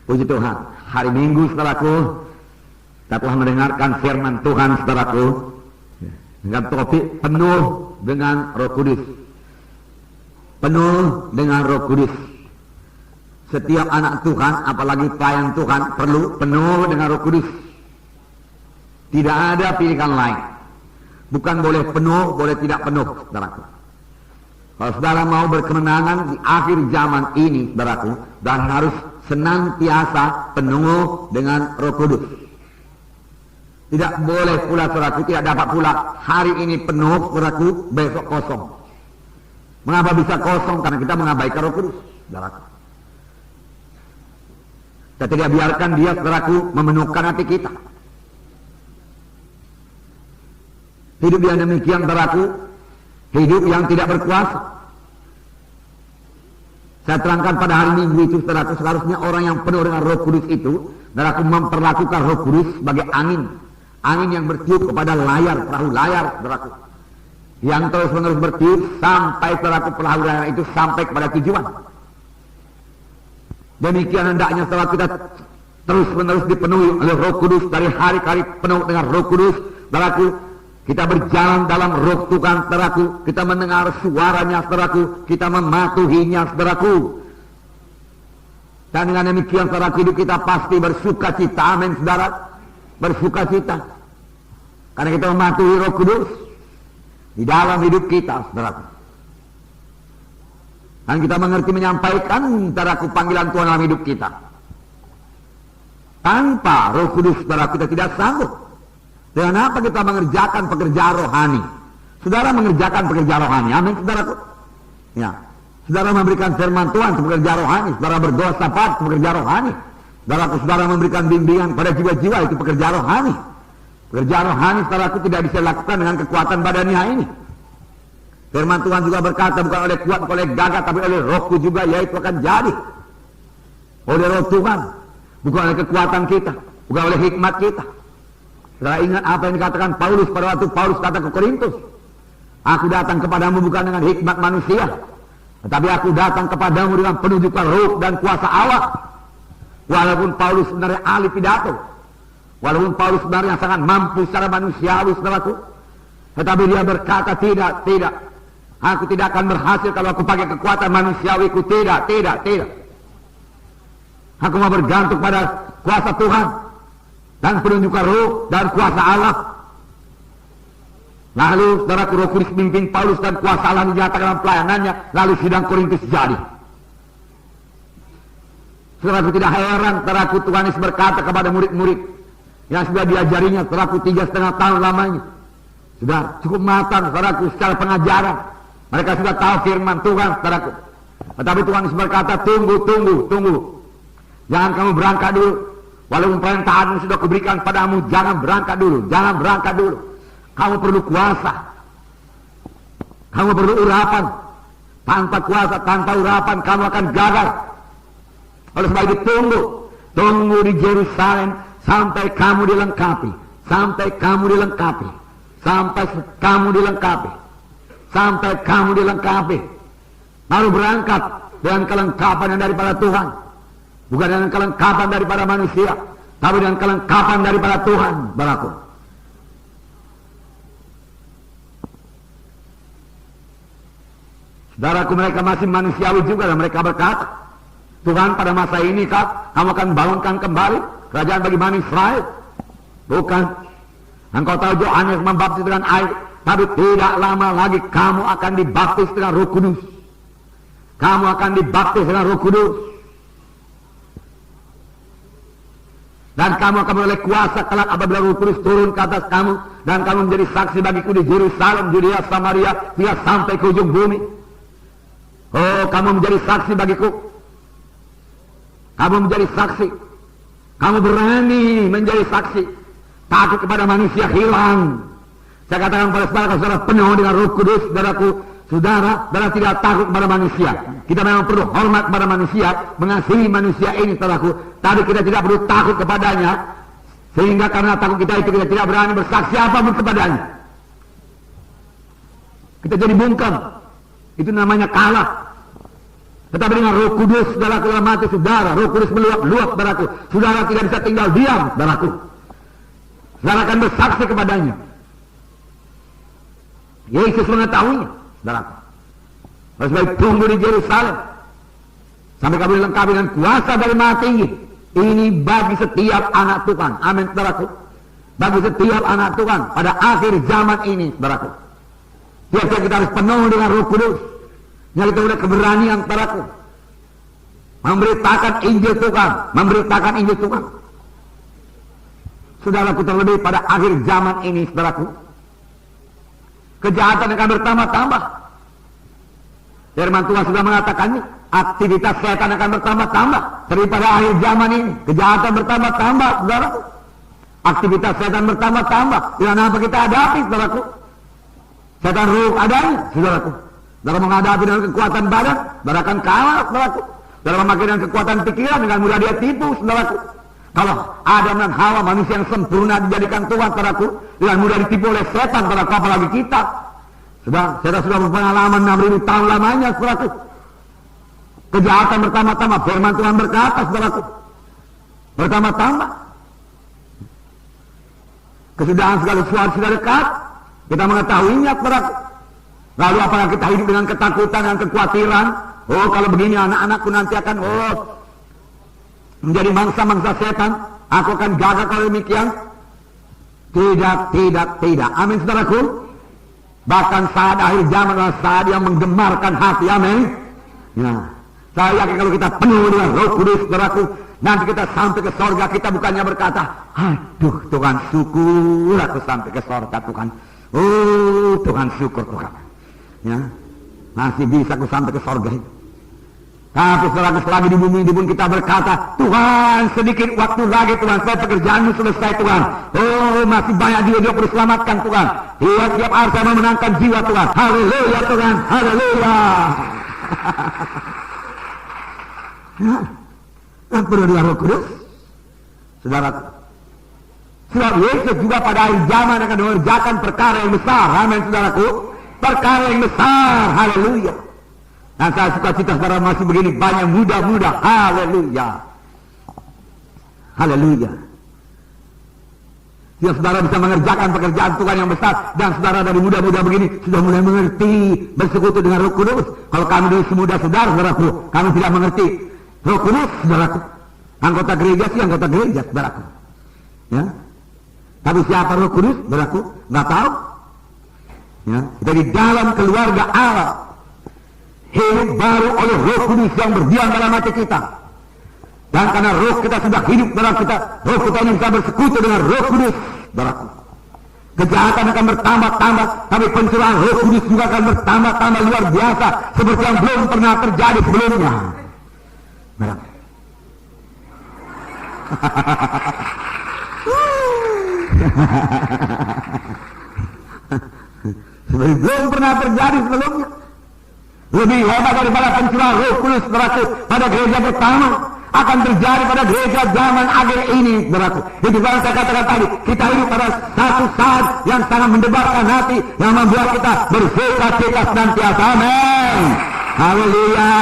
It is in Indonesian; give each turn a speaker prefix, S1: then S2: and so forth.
S1: Puji Tuhan, hari Minggu saudaraku, kita telah mendengarkan firman Tuhan saudaraku, dengan topik penuh dengan Roh Kudus. Penuh dengan Roh Kudus. Setiap anak Tuhan, apalagi pelayan Tuhan, perlu penuh dengan Roh Kudus. Tidak ada pilihan lain. Bukan boleh penuh, boleh tidak penuh, saudaraku. Kalau saudara mau berkemenangan di akhir zaman ini, saudaraku, dan harus senantiasa penuh dengan Roh Kudus. Tidak boleh pula, saudaraku, tidak dapat pula hari ini penuh, saudaraku, besok kosong. Mengapa bisa kosong? Karena kita mengabaikan Roh Kudus, saudaraku. Kita tidak biarkan dia, saudaraku, memenuhkan hati kita. Hidup yang demikian, saudaraku, hidup yang tidak berkuasa. Saya terangkan pada hari Minggu itu, saudaraku, seharusnya orang yang penuh dengan Roh Kudus itu, saudaraku, memperlakukan Roh Kudus sebagai angin. Angin yang bertiup kepada layar, perahu layar, saudaraku. Yang terus menerus bertiup sampai, saudaraku, perahu layar itu sampai kepada tujuan. Demikian hendaknya, saudaraku, kita terus menerus dipenuhi oleh Roh Kudus, dari hari ke hari penuh dengan Roh Kudus, saudaraku. Kita berjalan dalam Roh Tuhan, saudaraku. Kita mendengar suaranya, saudaraku. Kita mematuhinya, saudaraku. Dan dengan demikian, saudaraku, hidup kita pasti bersuka cita. Amin, saudara. Bersuka cita. Karena kita mematuhi Roh Kudus di dalam hidup kita, saudaraku. Dan kita mengerti menyampaikan, saudaraku, panggilan Tuhan dalam hidup kita. Tanpa Roh Kudus, saudaraku, kita tidak sanggup. Dengan apa kita mengerjakan pekerjaan rohani? Saudara mengerjakan pekerjaan rohani. Amin, saudaraku. Ya. Saudara memberikan firman Tuhan, pekerjaan rohani. Saudara berdoa syafaat, pekerjaan rohani. Saudaraku, saudara memberikan bimbingan pada jiwa-jiwa, itu pekerjaan rohani. Pekerjaan rohani, saudaraku, tidak bisa dilakukan dengan kekuatan badannya ini. Firman Tuhan juga berkata, bukan oleh kuat, bukan oleh gagah, tapi oleh Rohku juga, yaitu akan jadi. Oleh Roh Tuhan. Bukan oleh kekuatan kita, bukan oleh hikmat kita. Saudara ingat apa yang dikatakan Paulus pada waktu Paulus kata ke Korintus, aku datang kepadamu bukan dengan hikmat manusia, tetapi aku datang kepadamu dengan penunjukan roh dan kuasa Allah. Walaupun Paulus sebenarnya ahli pidato, walaupun Paulus sebenarnya sangat mampu secara manusiawi, saudaraku, tetapi dia berkata, tidak, aku tidak akan berhasil kalau aku pakai kekuatan manusiawiku, tidak. Aku mau bergantung pada kuasa Tuhan dan penunjukan roh dan kuasa Allah. Lalu, saudaraku, Roh Kudus memimpin Paulus dan kuasa Allah dinyatakan dalam pelayanannya. Lalu sidang Korintus jadi. Saudaraku, tidak heran, saudaraku, Tuhan Yesus berkata kepada murid-murid yang sudah diajarinya, saudaraku, 3,5 tahun lamanya. Sudah cukup matang, saudaraku, secara pengajaran. Mereka sudah tahu firman Tuhan, saudaraku. Tetapi Tuhan Yesus berkata, tunggu. Jangan kamu berangkat dulu. Walaupun perintahmu sudah kuberikan padamu, jangan berangkat dulu. Kamu perlu kuasa. Kamu perlu urapan. Tanpa kuasa, tanpa urapan, kamu akan gagal. Oleh sebab itu tunggu di Yerusalem sampai kamu dilengkapi. Sampai kamu dilengkapi. Lalu berangkat dengan kelengkapan yang daripada Tuhan. Bukan dengan kelengkapan daripada manusia, tapi dengan kelengkapan daripada Tuhan, saudaraku. Saudaraku, mereka masih manusiawi juga, dan mereka berkata, Tuhan, pada masa ini kamu akan bangunkan kembali kerajaan bagi Bani Israel. Bukan. Engkau tahu Yohanes membaptis dengan air, tapi tidak lama lagi kamu akan dibaptis dengan Roh Kudus. Dan kamu akan memperoleh kuasa kelak apabila Roh Kudus turun ke atas kamu, dan kamu menjadi saksi bagiku di Yerusalem, Judea, Samaria, hingga sampai ke ujung bumi. Oh, kamu menjadi saksi bagiku. Kamu menjadi saksi. Kamu berani menjadi saksi. Takut kepada manusia hilang. Saya katakan pada saudara penuh dengan Roh Kudus, saudaraku. Saudara tidak takut kepada manusia. Kita memang perlu hormat kepada manusia, mengasihi manusia ini, saudaraku. Tapi kita tidak perlu takut kepadanya, sehingga karena takut kita itu kita tidak berani bersaksi apapun kepadanya. Kita jadi bungkam. Itu namanya kalah. Tetapi dengan Roh Kudus, saudara, dalam hati saudara, Roh Kudus meluap-luap, saudaraku. Saudara tidak bisa tinggal diam, saudaraku. Saudara akan bersaksi kepadanya. Yesus mengetahuinya, saudaraku. Harus baik tunggu di Yerusalem sampai kamu dilengkapi dengan kuasa dari Maha Tinggi. Ini bagi setiap anak Tuhan. Amin, saudaraku. Bagi setiap anak Tuhan pada akhir zaman ini, saudaraku. Tiap-tiap kita harus penuh dengan Roh Kudus. Yang kita udah keberanian, saudaraku. Memberitakan Injil Tuhan. Memberitakan Injil Tuhan. Saudaraku, terlebih pada akhir zaman ini, saudaraku. Kejahatan akan bertambah-tambah. Firman Tuhan sudah mengatakannya. Aktivitas setan akan bertambah-tambah. Daripada akhir zaman ini. Kejahatan bertambah-tambah, saudaraku. Aktivitas setan bertambah-tambah. Dengan apa kita hadapi, saudaraku? Setan ruh adanya, saudaraku. Dalam menghadapi dengan kekuatan badan, saudara akan kalah, saudaraku. Dalam memakai dengan kekuatan pikiran, dengan mudah dia tipu, saudaraku. Kalau Adam dan Hawa, manusia yang sempurna dijadikan Tuhan, saudaraku, dengan mudah ditipu oleh setan, saudaraku, apalagi kita. Saudara sudah berpengalaman 6.000 tahun lamanya, saudaraku. Kejahatan bertambah-tambah. Firman Tuhan berkata, saudaraku, bertambah-tambah. Kesudahan segala sesuatu sudah dekat. Kita mengetahuinya, saudaraku. Lalu apakah kita hidup dengan ketakutan dan kekhawatiran? Oh, kalau begini anak-anakku nanti akan menjadi mangsa-mangsa setan. Aku akan gagal kalau demikian. Tidak. Amin, saudaraku. Bahkan saat akhir zaman adalah saat yang menggemarkan hati. Amin. Ya. Saya yakin kalau kita penuh dengan Roh Kudus, saudaraku, nanti kita sampai ke sorga, kita bukannya berkata, aduh Tuhan, syukur aku sampai ke sorga, Tuhan. Oh Tuhan, syukur Tuhan. Ya, masih bisa aku sampai ke sorga itu. Tapi selagi di bumi ini pun kita berkata, Tuhan, sedikit waktu lagi Tuhan, saya pekerjaanmu selesai Tuhan. Oh, masih banyak jiwa perlu selamatkan Tuhan. Tiap hari saya memenangkan jiwa Tuhan. Haleluya Tuhan, haleluya. Kan perlu dengan Roh Kudus, saudaraku. Sebab Yesus juga pada akhir zaman akan mengerjakan perkara yang besar. Amin, saudaraku. Perkara yang besar, haleluya. Dan saya suka cita saudara masih begini banyak muda-muda, haleluya, haleluya. Yang saudara bisa mengerjakan pekerjaan Tuhan yang besar, dan saudara dari muda-muda begini sudah mulai mengerti bersekutu dengan Roh Kudus. Kalau kami dulu semuda saudaraku, kami tidak mengerti Roh Kudus, saudaraku. Anggota gereja sih anggota gereja, saudaraku. Ya. Tapi siapa Roh Kudus, saudaraku? Nggak tahu. Ya. Kita di dalam keluarga Allah, hidup baru oleh Roh Kudus yang berdiam dalam hati kita. Dan karena roh kita sudah hidup dalam kita, roh kita ini bisa bersekutu dengan Roh Kudus, saudaraku. Kejahatan akan bertambah-tambah, tapi pencurahan Roh Kudus juga akan bertambah-tambah luar biasa, seperti yang belum pernah terjadi sebelumnya. Seperti belum pernah terjadi sebelumnya. Lebih hebat daripada pencurahan Roh Kudus, saudaraku, pada gereja pertama akan terjadi pada gereja zaman akhir ini, saudaraku. Itu yang saya katakan tadi, kita hidup pada satu saat yang sangat mendebarkan hati, yang membuat kita bersuka-cita senantiasa. Amin. Haleluya.